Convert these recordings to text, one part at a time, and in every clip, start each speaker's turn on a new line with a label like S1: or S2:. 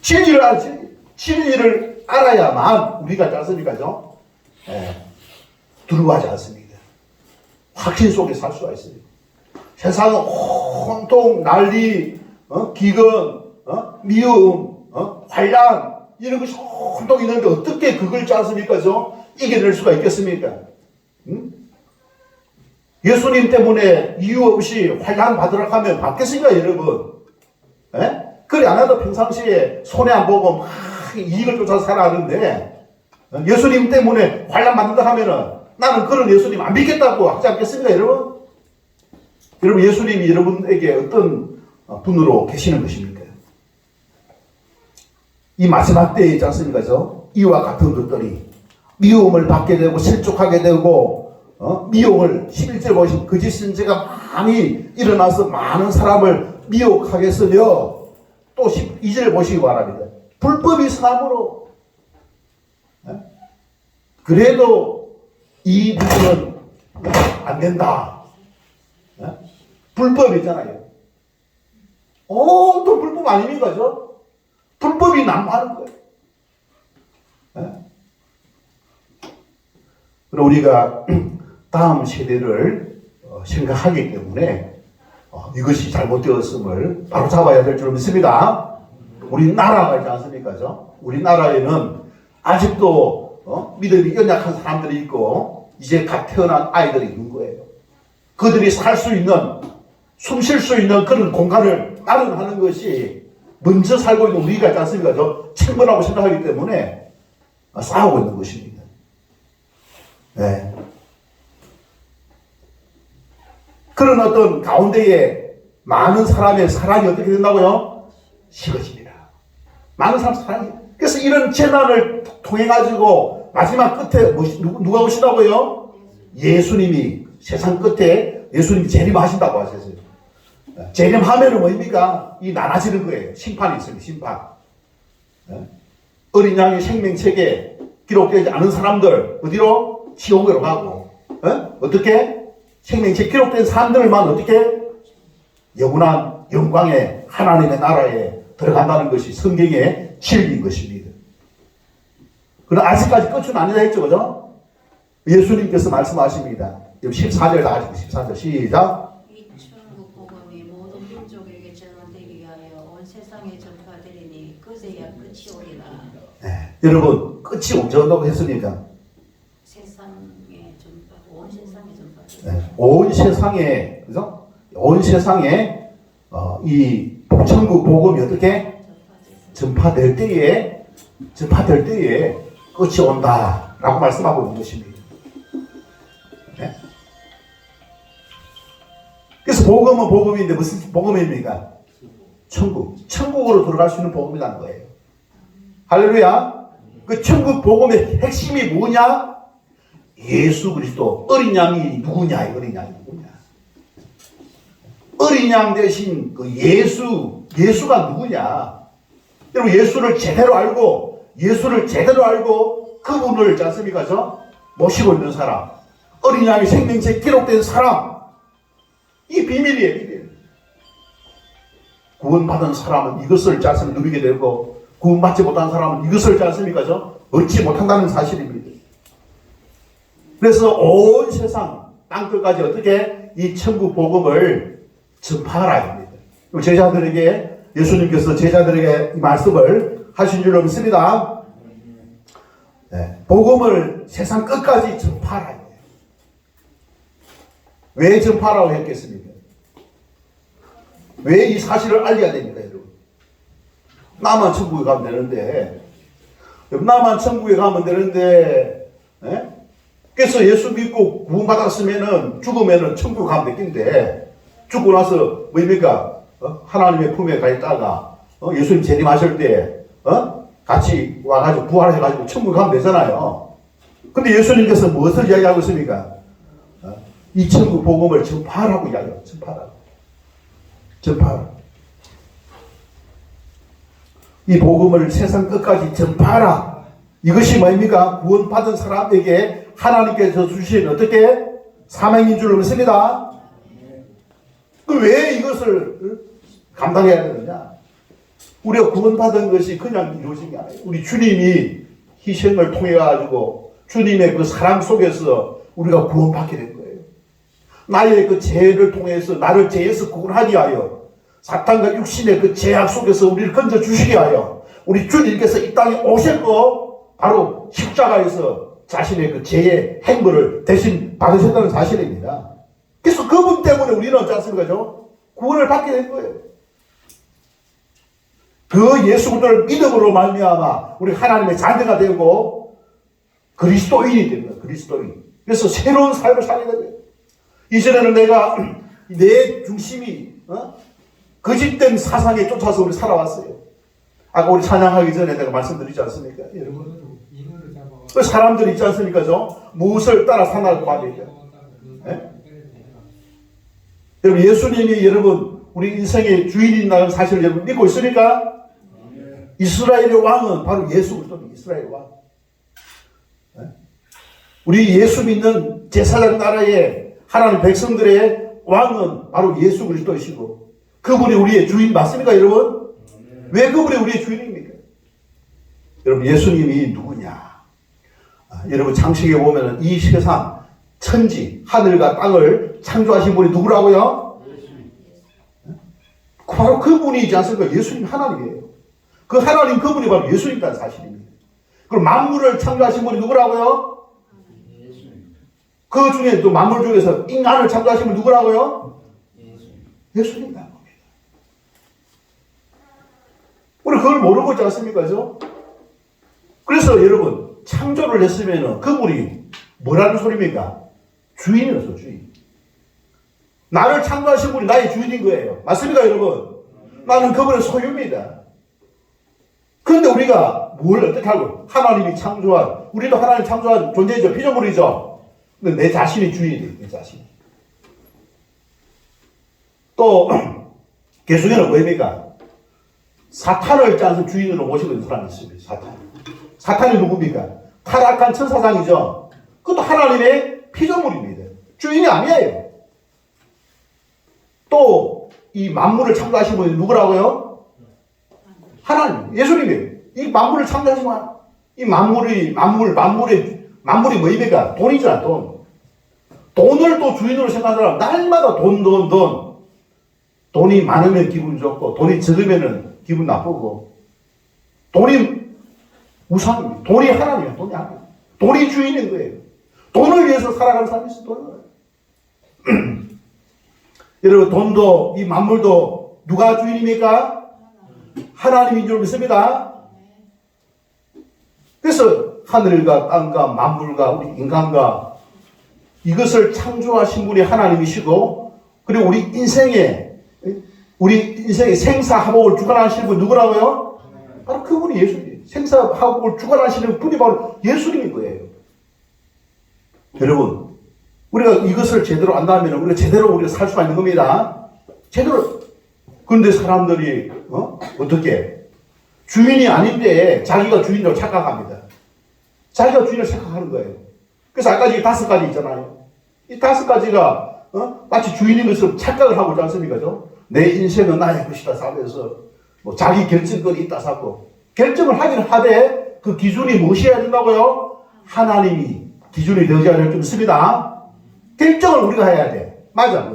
S1: 진리를 알아야만 우리가 않습니까죠? 두려워하지 않습니다. 확신 속에 살 수가 있어요. 세상은 온통 난리, 기근, 미움, 환란 이런 것이 온통 있는데 어떻게 그걸 않습니까죠? 이겨낼 수가 있겠습니까? 예수님 때문에 이유 없이 환란 받으라 하면 받겠습니까, 여러분? 그래 안 해도 평상시에 손해 안 보고 막 이익을 쫓아서 살아가는데 예수님 때문에 환란 받는다 하면은 나는 그런 예수님 안 믿겠다고 하지 않겠습니까, 여러분? 여러분, 예수님이 여러분에게 어떤 분으로 계시는 것입니까? 이 마지막 때에 있지 않습니까? 이와 같은 것들이 미움을 받게 되고 실족하게 되고 미혹을 11절 보시면 거짓 선지자가 많이 일어나서 많은 사람을 미혹하겠으며 또 12절 보시기 바랍니다. 불법이 사함으로 그래도 이 부분은 안 된다. 불법 있잖아요. 또 불법 아닙니까? 불법이 난무하는 거예요. 그럼 우리가 다음 세대를 생각하기 때문에 이것이 잘못되었음을 바로 잡아야 될 줄 믿습니다. 우리나라가 있지 않습니까? 우리나라에는 아직도 믿음이 연약한 사람들이 있고 이제 갓 태어난 아이들이 있는 거예요. 그들이 살 수 있는, 숨 쉴 수 있는 그런 공간을 마련하는 것이 먼저 살고 있는 우리가 있지 않습니까? 책무라고 생각하기 때문에 싸우고 있는 것입니다. 네. 그런 어떤 가운데에 많은 사람의 사랑이 어떻게 된다고요? 식어집니다. 많은 사람 사랑이. 그래서 이런 재난을 통해 가지고 마지막 끝에 누가 오시다고요? 예수님이 세상 끝에 예수님이 재림하신다고 하셨어요. 재림하면은 뭡니까? 이 나눠지는 거예요. 심판이 있습니다. 심판. 어린 양의 생명책에 기록되지 않은 사람들 어디로? 지옥으로 가고 어떻게? 생명책 기록된 사람들만 어떻게? 영원한 영광의 하나님의 나라에 들어간다는 것이 성경의 진리인 것입니다. 그러나 아직까지 끝은 아니다 했죠, 그죠? 예수님께서 말씀하십니다. 14절 다 하시고 14절 시작.
S2: 이 천국 복음이 모든 민족에게 전하되기 위하여 온 세상에 전파되리니 그제야 끝이 오리라.
S1: 네, 여러분 끝이 언제 온다고 했습니까?
S2: 세상에 전파, 온 세상에 전파되리니.
S1: 네, 온 세상에, 그죠? 온 세상에 이 천국 복음이 어떻게 전파될 때에 끝이 온다라고 말씀하고 있는 것입니다. 네? 그래서 복음은 복음인데 무슨 복음입니까? 천국으로 들어갈 수 있는 복음이라는 거예요. 할렐루야. 그 천국 복음의 핵심이 뭐냐? 예수 그리스도. 어린 양이 누구냐? 어린 양이 누구냐? 어린 양 대신 그 예수가 누구냐? 여러분 예수를 제대로 알고 그분을 있지 않습니까? 모시고 있는 사람, 어린 양의 생명책 기록된 사람, 이 비밀이에요, 비밀. 구원받은 사람은 이것을 있지 않습니까? 누리게 되고 구원받지 못한 사람은 이것을 있지 않습니까? 얻지 못한다는 사실입니다. 그래서 온 세상 땅끝까지 어떻게 이 천국 복음을 전파하라 합니다. 제자들에게 예수님께서 제자들에게 이 말씀을 하신 줄로 믿습니다. 네, 복음을 세상 끝까지 전파하라. 왜 전파하라고 했겠습니까? 왜 이 사실을 알려야 됩니까, 여러분? 나만 천국에 가면 되는데, 그래서 예수 믿고 구원받았으면은 죽으면은 천국 가면 되겠는데, 죽고 나서 뭡니까? 하나님의 품에 가 있다가 예수님 재림하실 때 같이 와가지고 부활해가지고 천국 가면 되잖아요. 근데 예수님께서 무엇을 이야기하고 있습니까? 이 천국 복음을 전파하라고 이야기해요. 전파하라. 이 복음을 세상 끝까지 전파하라. 이것이 뭐입니까? 구원받은 사람에게 하나님께서 주신 어떻게? 사명인 줄로 믿습니다. 왜 이것을 감당해야 되느냐? 우리가 구원받은 것이 그냥 이루어진 게 아니에요. 우리 주님이 희생을 통해 가지고 주님의 그 사랑 속에서 우리가 구원받게 된 거예요. 나의 그 죄를 통해서 나를 죄에서 구원하게 하여 사탄과 육신의 그 죄악 속에서 우리를 건져 주시게 하여 우리 주님께서 이 땅에 오셨고 바로 십자가에서 자신의 그 죄의 행보를 대신 받으셨다는 사실입니다. 그래서 그분 때문에 우리는 어찌 않습니까? 구원을 받게 된 거예요. 그 예수 그리스도를 믿음으로 말미암아 우리 하나님의 자녀가 되고 그리스도인이 됩니다. 그리스도인. 그래서 새로운 삶을 살게 됩니다. 이전에는 내가 내 중심이 거짓된 사상에 쫓아서 우리 살아왔어요. 아까 우리 찬양하기 전에 내가 말씀드리지 않습니까? 여러분. 그 사람들이 있지 않습니까? 무엇을 따라 사나고 합니까? 여러분 예수님이 여러분 우리 인생의 주인이라는 사실을 여러분 믿고 있습니까? 이스라엘의 왕은 바로 예수 그리스도입니다. 이스라엘 왕. 우리 예수 믿는 제사장 나라의 하나님 백성들의 왕은 바로 예수 그리스도이시고 그분이 우리의 주인 맞습니까 여러분? 왜 그분이 우리의 주인입니까? 여러분 예수님이 누구냐? 여러분 창세기에 보면 이 세상 천지 하늘과 땅을 창조하신 분이 누구라고요? 바로 그분이지 않습니까? 예수님 하나님이에요. 그 하나님 그분이 바로 예수님이라는 사실입니다. 그럼 만물을 창조하신 분이 누구라고요? 그 중에 또 만물 중에서 인간을 창조하신 분이 누구라고요? 예수님이라는 겁니다. 우리 그걸 모르고 있지 않습니까? 그래서 여러분 창조를 했으면 그분이 뭐라는 소리입니까? 주인이라서 주인. 나를 창조하신 분이 나의 주인인 거예요. 맞습니까 여러분? 나는 그분의 소유입니다. 그런데 우리가 뭘 어떻게 하고 하나님이 창조한 우리도 하나님 창조한 존재이죠. 피조물이죠. 근데 내 자신이 주인이 돼요. 내 자신이. 또 계속에는 뭐입니까? 사탄을 짜서 주인으로 모시고 있는 사람이 있습니다. 사탄. 사탄이 누굽니까? 타락한 천사장이죠. 그것도 하나님의 피조물입니다. 주인이 아니에요. 또 이 만물을 창조하신 분이 누구라고요? 하나님, 예수님이에요. 이 만물을 창조하신 분, 이 만물이 뭐입니까? 돈이잖아, 돈. 돈을 또 주인으로 생각하는 사람, 날마다 돈. 돈이 많으면 기분 좋고, 돈이 적으면 기분 나쁘고, 돈이 우상입니다. 돈이 하나님이에요, 돈이 하나님. 돈이 주인인 거예요. 돈을 위해서 살아가는 사람이 있어요, 돈을. 여러분, 돈도, 이 만물도 누가 주인입니까? 하나님인 줄 믿습니다. 그래서 하늘과 땅과 만물과 우리 인간과 이것을 창조하신 분이 하나님이시고 그리고 우리 인생의 생사화복을 주관하시는 분이 누구라고요? 바로 그분이 예수님. 생사화복을 주관하시는 분이 바로 예수님인 거예요. 여러분 우리가 이것을 제대로 안다면 우리가 제대로 우리가 살 수가 있는 겁니다. 제대로. 그런데 사람들이 어떻게 주인이 아닌데 자기가 주인으로 착각합니다. 자기가 주인을 착각하는 거예요. 그래서 아까 이 5가지 있잖아요. 이 5가지가 마치 주인인 것처럼 착각을 하고 있지 않습니까? 내 인생은 나의 것이다 사면서 뭐 자기 결정권이 있다 사고 결정을 하긴 하되 그 기준이 무엇이어야 된다고요? 하나님이 기준이 되어야 될 줄 믿습니다. 결정을 우리가 해야 돼. 맞아.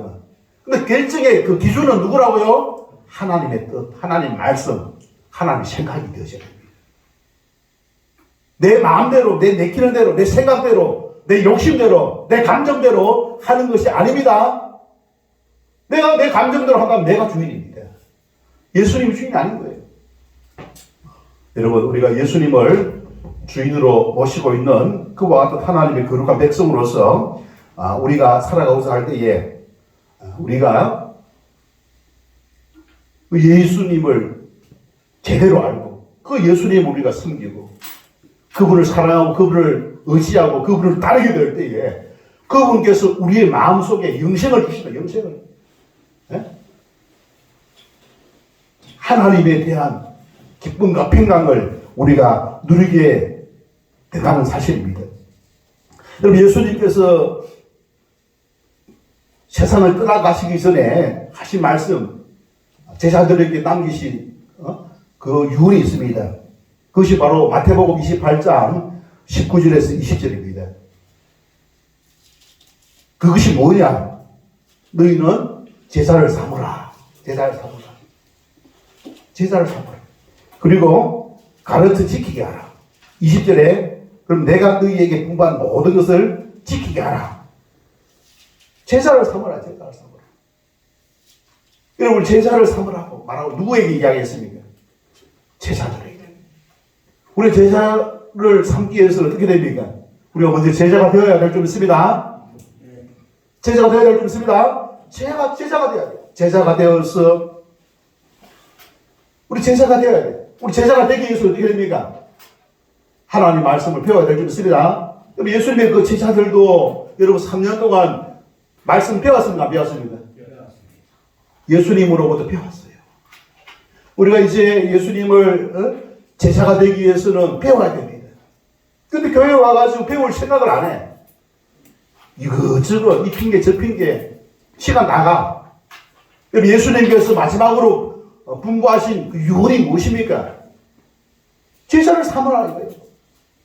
S1: 근데 결정의 그 기준은 누구라고요? 하나님의 뜻, 하나님의 말씀, 하나님의 생각이 되어져야 됩니다. 내 마음대로, 내 내키는 대로, 내 생각대로, 내 욕심대로, 내 감정대로 하는 것이 아닙니다. 내가 내 감정대로 한다면 내가 주인입니다. 예수님이 주인이 아닌 거예요. 여러분, 우리가 예수님을 주인으로 모시고 있는 그와 같은 하나님의 거룩한 백성으로서 우리가 살아가고자 할 때에 우리가 예수님을 제대로 알고 그 예수님을 우리가 섬기고 그분을 사랑하고 그분을 의지하고 그분을 따르게 될 때에 그분께서 우리의 마음속에 영생을 주시다. 영생을. 하나님에 대한 기쁨과 평강을 우리가 누리게 된다는 사실입니다. 여러분 예수님께서 세상을 떠나가시기 전에 하신 말씀 제자들에게 남기신 그 유언이 있습니다. 그것이 바로 마태복음 28장 19절에서 20절입니다. 그것이 뭐냐? 너희는 제사를 삼으라. 제사를 삼으라. 제사를 삼으라. 그리고 가르쳐 지키게 하라. 20절에 그럼 내가 너희에게 분부한 모든 것을 지키게 하라. 제사를 삼으라. 제사를 삼으라. 여러분 제사를 삼으라고 말하고 누구에게 이야기했습니까? 제사들에게. 우리 제사를 삼기 위해서는 어떻게 됩니까? 우리가 먼저 제자가 되어야 될 줄 믿습니다. 제자가 되어야 될 줄 믿습니다. 제자가 되어야 돼요. 제자가 되어서 우리 제자가 되어야 돼요. 우리 제자가 되기 위해서 어떻게 됩니까? 하나님 말씀을 배워야 될 줄 믿습니다. 그럼 예수님의 그 제자들도 여러분 3년 동안 말씀 배웠습니까? 안 배웠습니까? 예수님으로부터 배웠어요. 우리가 이제 예수님을 제자가 되기 위해서는 배워야 됩니다. 근데 교회에 와가지고 배울 생각을 안 해. 이것저것 이 핑계 저 핑계 시간 나가. 그럼 예수님께서 마지막으로 분부하신 그 유언이 무엇입니까? 제자를 삼으라 이거예요.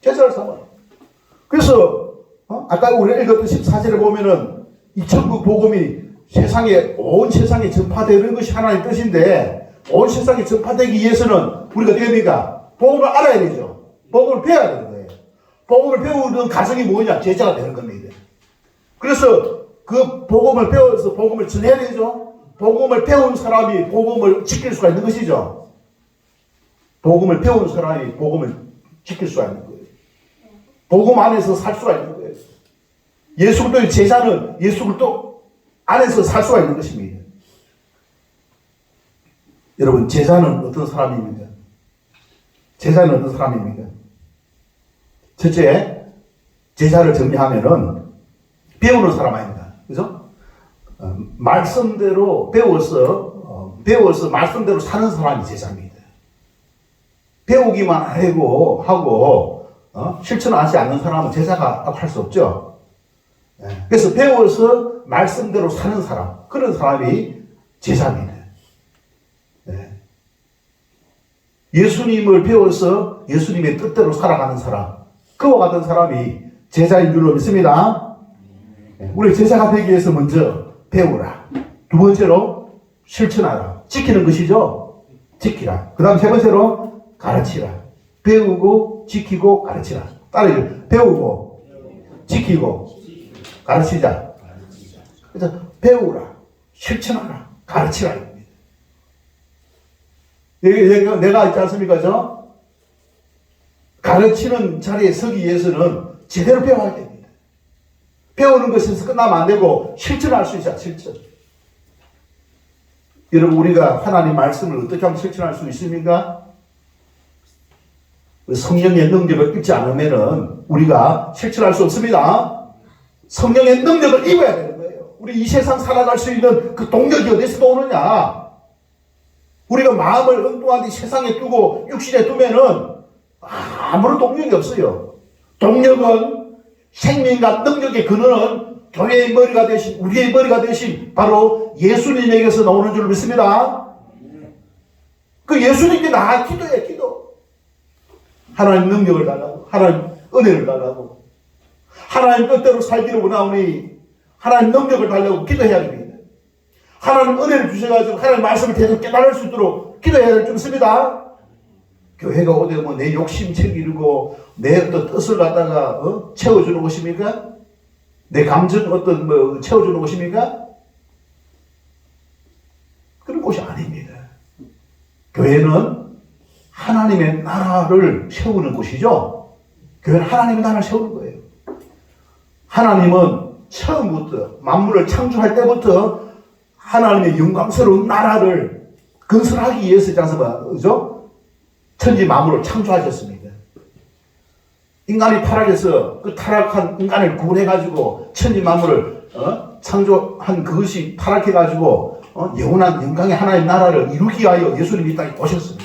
S1: 제자를 삼으라. 그래서 아까 우리가 읽었던 14절에 보면은 이 천국 복음이 온 세상에 전파되는 것이 하나님의 뜻인데 온 세상에 전파되기 위해서는 우리가 어떻게 됩니까? 복음을 알아야 되죠. 복음을 배워야 되는 거예요. 복음을 배우는 과정이 뭐냐? 제자가 되는 겁니다. 그래서 그 복음을 배워서 복음을 전해야 되죠. 복음을 배운 사람이 복음을 지킬 수가 있는 것이죠. 복음을 배운 사람이 복음을 지킬 수가 있는 거예요. 복음 안에서 살 수가 있는 거예요. 예수 그리스도의 제자는 예수 그리스도 안에서 살 수가 있는 것입니다. 여러분 제자는 어떤 사람입니까? 제자는 어떤 사람입니까? 첫째, 제자를 정리하면은 배우는 사람 아닙니다. 그죠? 말씀대로 배워서 말씀대로 사는 사람이 제자입니다. 배우기만 하고 실천하지 않는 사람은 제자가 할 수 없죠. 그래서 배워서 말씀대로 사는 사람, 그런 사람이 제자입니다. 예수님을 배워서 예수님의 뜻대로 살아가는 사람, 그와 같은 사람이 제자인 줄로 믿습니다. 우리 제자가 되기 위해서 먼저 배우라. 두 번째로 실천하라. 지키는 것이죠. 지키라. 그 다음 세 번째로 가르치라. 배우고 지키고 가르치라. 따라해요. 배우고 지키고 가르치자. 그래서 배우라. 실천하라. 가르치라. 내가 있지 않습니까? 가르치는 자리에 서기 위해서는 제대로 배워야 됩니다. 배우는 것에서 끝나면 안 되고 실천할 수 있어요. 실천. 여러분 우리가 하나님 말씀을 어떻게 하면 실천할 수 있습니까? 성령의 능력을 입지 않으면 우리가 실천할 수 없습니다. 성령의 능력을 입어야 되는 거예요. 우리 이 세상 살아갈 수 있는 그 동력이 어디서 오느냐? 우리가 마음을 엉뚱한 데 세상에 두고 육신에 두면은 아무런 동력이 없어요. 동력은 생명과 능력의 근원은 교회의 머리가 되신 우리의 머리가 되신 바로 예수님에게서 나오는 줄 믿습니다. 그 예수님께 나아 기도해. 기도. 하나님 능력을 달라고, 하나님 은혜를 달라고, 하나님 뜻대로 살기를 원하오니 하나님 능력을 달라고 기도해야 됩니다. 하나님 은혜를 주셔가지고 하나님 말씀을 계속 깨달을 수 있도록 기도해야 될 줄 믿습니다. 교회가 오되 뭐 내 욕심 챙기고 내 어떤 뜻을 갖다가 채워주는 것입니까? 내 감정 어떤 채워주는 것입니까? 그런 곳이 아닙니다. 교회는 하나님의 나라를 세우는 곳이죠. 교회는 하나님의 나라를 세우는 거예요. 하나님은 처음부터 만물을 창조할 때부터 하나님의 영광스러운 나라를 건설하기 위해서 그죠? 천지 만물을 창조하셨습니다. 인간이 타락해서 그 타락한 인간을 구원해가지고 천지 만물을 창조한 그것이 타락해가지고 영원한 영광의 하나님 나라를 이루기 위하여 예수님이 이 땅에 오셨습니다.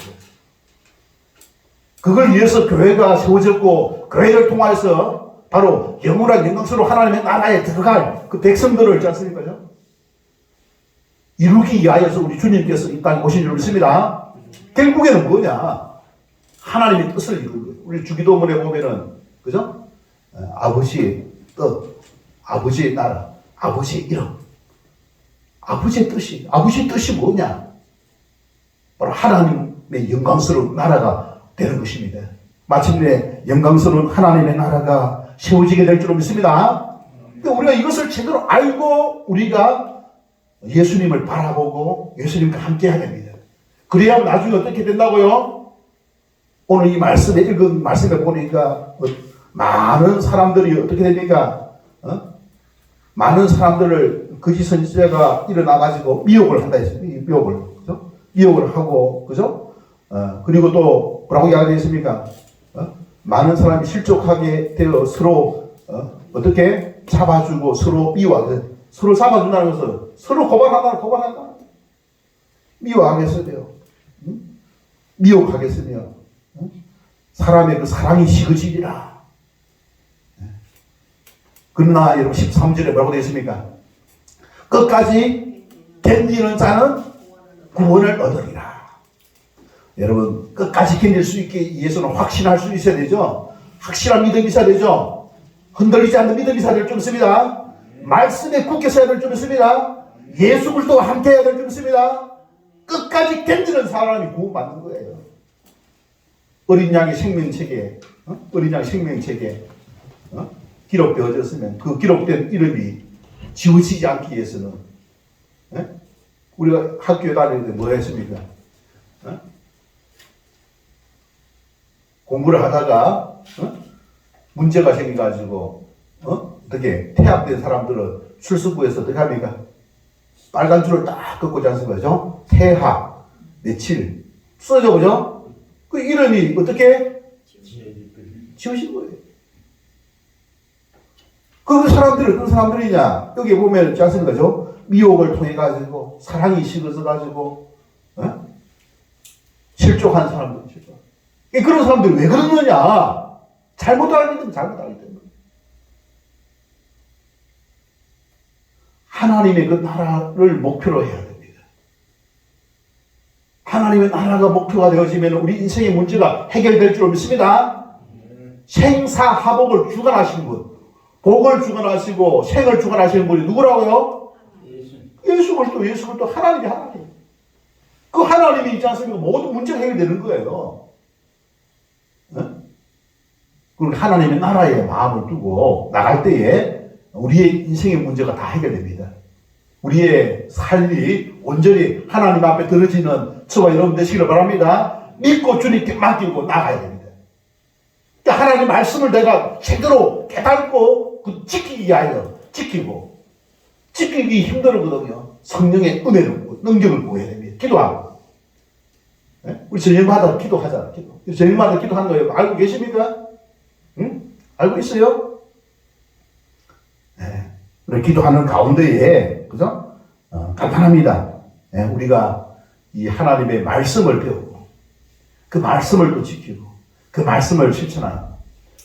S1: 그걸 위해서 교회가 세워졌고 교회를 통해서 바로 영원한 영광스러운 하나님의 나라에 들어갈 그 백성들을 있지 않습니까? 이루기 위하여서 우리 주님께서 이 땅에 오신 줄 믿습니다. 결국에는 뭐냐? 하나님의 뜻을 이루는 거예요. 우리 주기도문에 보면은, 그죠? 아버지의 뜻, 아버지의 나라, 아버지의 이름. 아버지의 뜻이 뭐냐? 바로 하나님의 영광스러운 나라가 되는 것입니다. 마침내 영광스러운 하나님의 나라가 세워지게 될 줄로 믿습니다. 그러니까 우리가 이것을 제대로 알고 우리가 예수님을 바라보고 예수님과 함께 해야 됩니다. 그래야 나중에 어떻게 된다고요? 오늘 이 말씀에 읽은 말씀에 보니까 많은 사람들이 어떻게 됩니까? 많은 사람들을 거짓 선지자가 일어나가지고 미혹을 한다 했습니다. 그죠? 미혹을 하고, 그죠? 그리고 또 뭐라고 이야기했습니까? 많은 사람이 실족하게 되어 서로 어떻게 잡아주고 서로 미워하게, 서로 잡아준다는 것은 서로 고발한다. 미워하겠으며, 미혹하겠으며, 사람의 그 사랑이 식어지리라. 그러나 여러분 13절에 뭐라고 되어 있습니까? 끝까지 견디는 자는 구원을 얻으리라. 여러분 끝까지 견딜 수 있기 위해서는 확신할 수 있어야 되죠. 확실한 믿음이 있어야 되죠. 흔들리지 않는 믿음이 있어야 될 줄 믿습니다. 말씀에 굳게 서야 될 줄 믿습니다. 예수 그리스도와 함께 해야 될 줄 믿습니다. 끝까지 견디는 사람이 구원받는 거예요. 어린 양의 생명책에 기록되어졌으면 그 기록된 이름이 지워지지 않기 위해서는 우리가 학교에 다닐 때 뭐 했습니까? 공부를 하다가 문제가 생겨가지고 어떻게 퇴학된 사람들은 출석부에서 어떻게 합니까? 빨간 줄을 딱 긋고자 않습니까? 그죠? 퇴학 며칠 써져 그죠? 그 이름이 어떻게 지워진 거예요. 그 사람들이 어떤 사람들이냐? 여기 보면 있지 않습니까? 그죠? 미혹을 통해 가지고 사랑이 식어서 가지고 실족한 사람들이죠. 그런 사람들이 왜 그러느냐? 잘못 알기 때문에. 하나님의 그 나라를 목표로 해야 됩니다. 하나님의 나라가 목표가 되어지면 우리 인생의 문제가 해결될 줄 믿습니다. 생사화복을 주관하신 분, 복을 주관하시고 생을 주관하시는 분이 누구라고요? 예수 그리스도 하나님. 그 하나님이 있지 않습니까? 모든 문제가 해결되는 거예요. 그리고 하나님의 나라에 마음을 두고 나갈 때에 우리의 인생의 문제가 다 해결됩니다. 우리의 삶이 온전히 하나님 앞에 들어지는 저와 여러분 되시기를 바랍니다. 믿고 주님께 맡기고 나가야 됩니다. 그러니까 하나님 말씀을 내가 제대로 깨닫고 지키기 위하여 지키기 힘들거든요. 성령의 은혜를 능력을 구해야 됩니다. 기도하고. 우리 저녁마다 기도하잖아. 저녁마다 기도하는 거예요. 알고 계십니까? 응? 알고 있어요? 네. 우리 기도하는 가운데에, 그죠? 간단합니다. 네. 우리가 이 하나님의 말씀을 배우고, 그 말씀을 또 지키고, 그 말씀을 실천하는,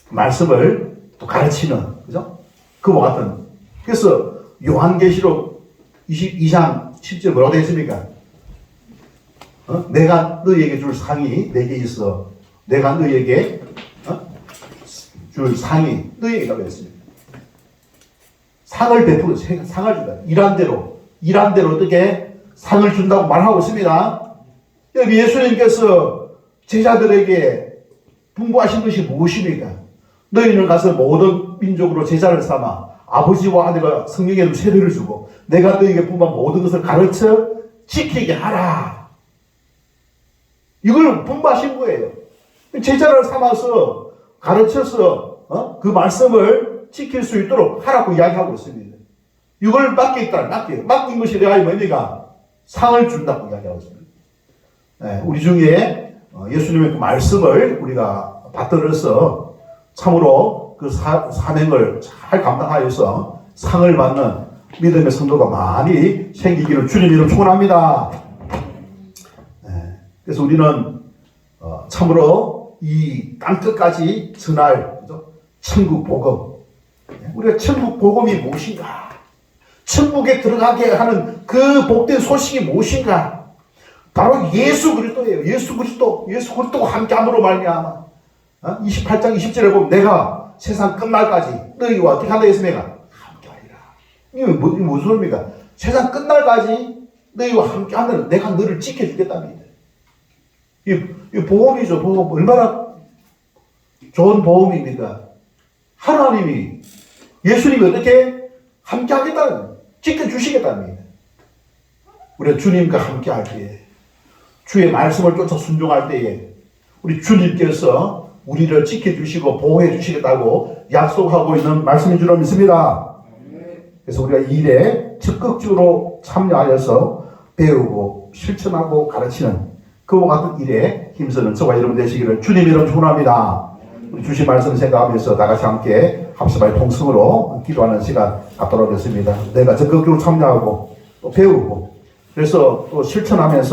S1: 그 말씀을 또 가르치는, 그죠? 그와 같은. 그래서 요한계시록 22장 10절 뭐라고 되어 있습니까? 내가 너희에게 줄 상이 내게 있어. 내가 너희에게 줄 상이 너희에게 있습니다. 상을 베풀어 상을 준다. 일한 대로 어떻게 상을 준다고 말하고 있습니다. 여기 예수님께서 제자들에게 분부하신 것이 무엇입니까? 너희는 가서 모든 민족으로 제자를 삼아 아버지와 아들과 성령의 이름 세례를 주고 내가 너희에게 분부한 모든 것을 가르쳐 지키게 하라. 이걸 분부하신 거예요. 제자를 삼아서 가르쳐서 그 말씀을 지킬 수 있도록 하라고 이야기하고 있습니다. 이걸 맡긴 것이 내가 뭡니까? 상을 준다고 이야기하고 있습니다. 네, 우리 중에 예수님의 그 말씀을 우리가 받들어서 참으로 그 사명을 잘 감당하여서 상을 받는 믿음의 성도가 많이 생기기를 주님 이름 축원합니다. 그래서 우리는 참으로 이 땅끝까지 전할 천국 복음. 우리가 천국 복음이 무엇인가? 천국에 들어가게 하는 그 복된 소식이 무엇인가? 바로 예수 그리스도예요. 예수 그리스도와 함께함으로 말미암아. 28장 20절에 보면 내가 세상 끝날까지 너희와 어떻게 한다 했습니까? 함께하리라. 이게 무슨 소리입니까? 세상 끝날까지 너희와 함께하면 내가 너를 지켜주겠답니다. 이 보험이죠. 보험. 얼마나 좋은 보험입니까? 하나님이 예수님이 어떻게 함께하겠다는 지켜주시겠답니다. 우리가 주님과 함께할 때에 주의 말씀을 쫓아 순종할 때에 우리 주님께서 우리를 지켜주시고 보호해 주시겠다고 약속하고 있는 말씀인 줄로 믿습니다. 그래서 우리가 이 일에 적극적으로 참여하여서 배우고 실천하고 가르치는 그와 같은 일에 힘쓰는 저와 여러분 되시기를 주님 이름 축원합니다. 우리 주신 말씀 생각하면서 다 같이 함께 합심하여 통성으로 기도하는 시간 갖도록 하겠습니다. 내가 적극적으로 참여하고 또 배우고 그래서 또 실천하면서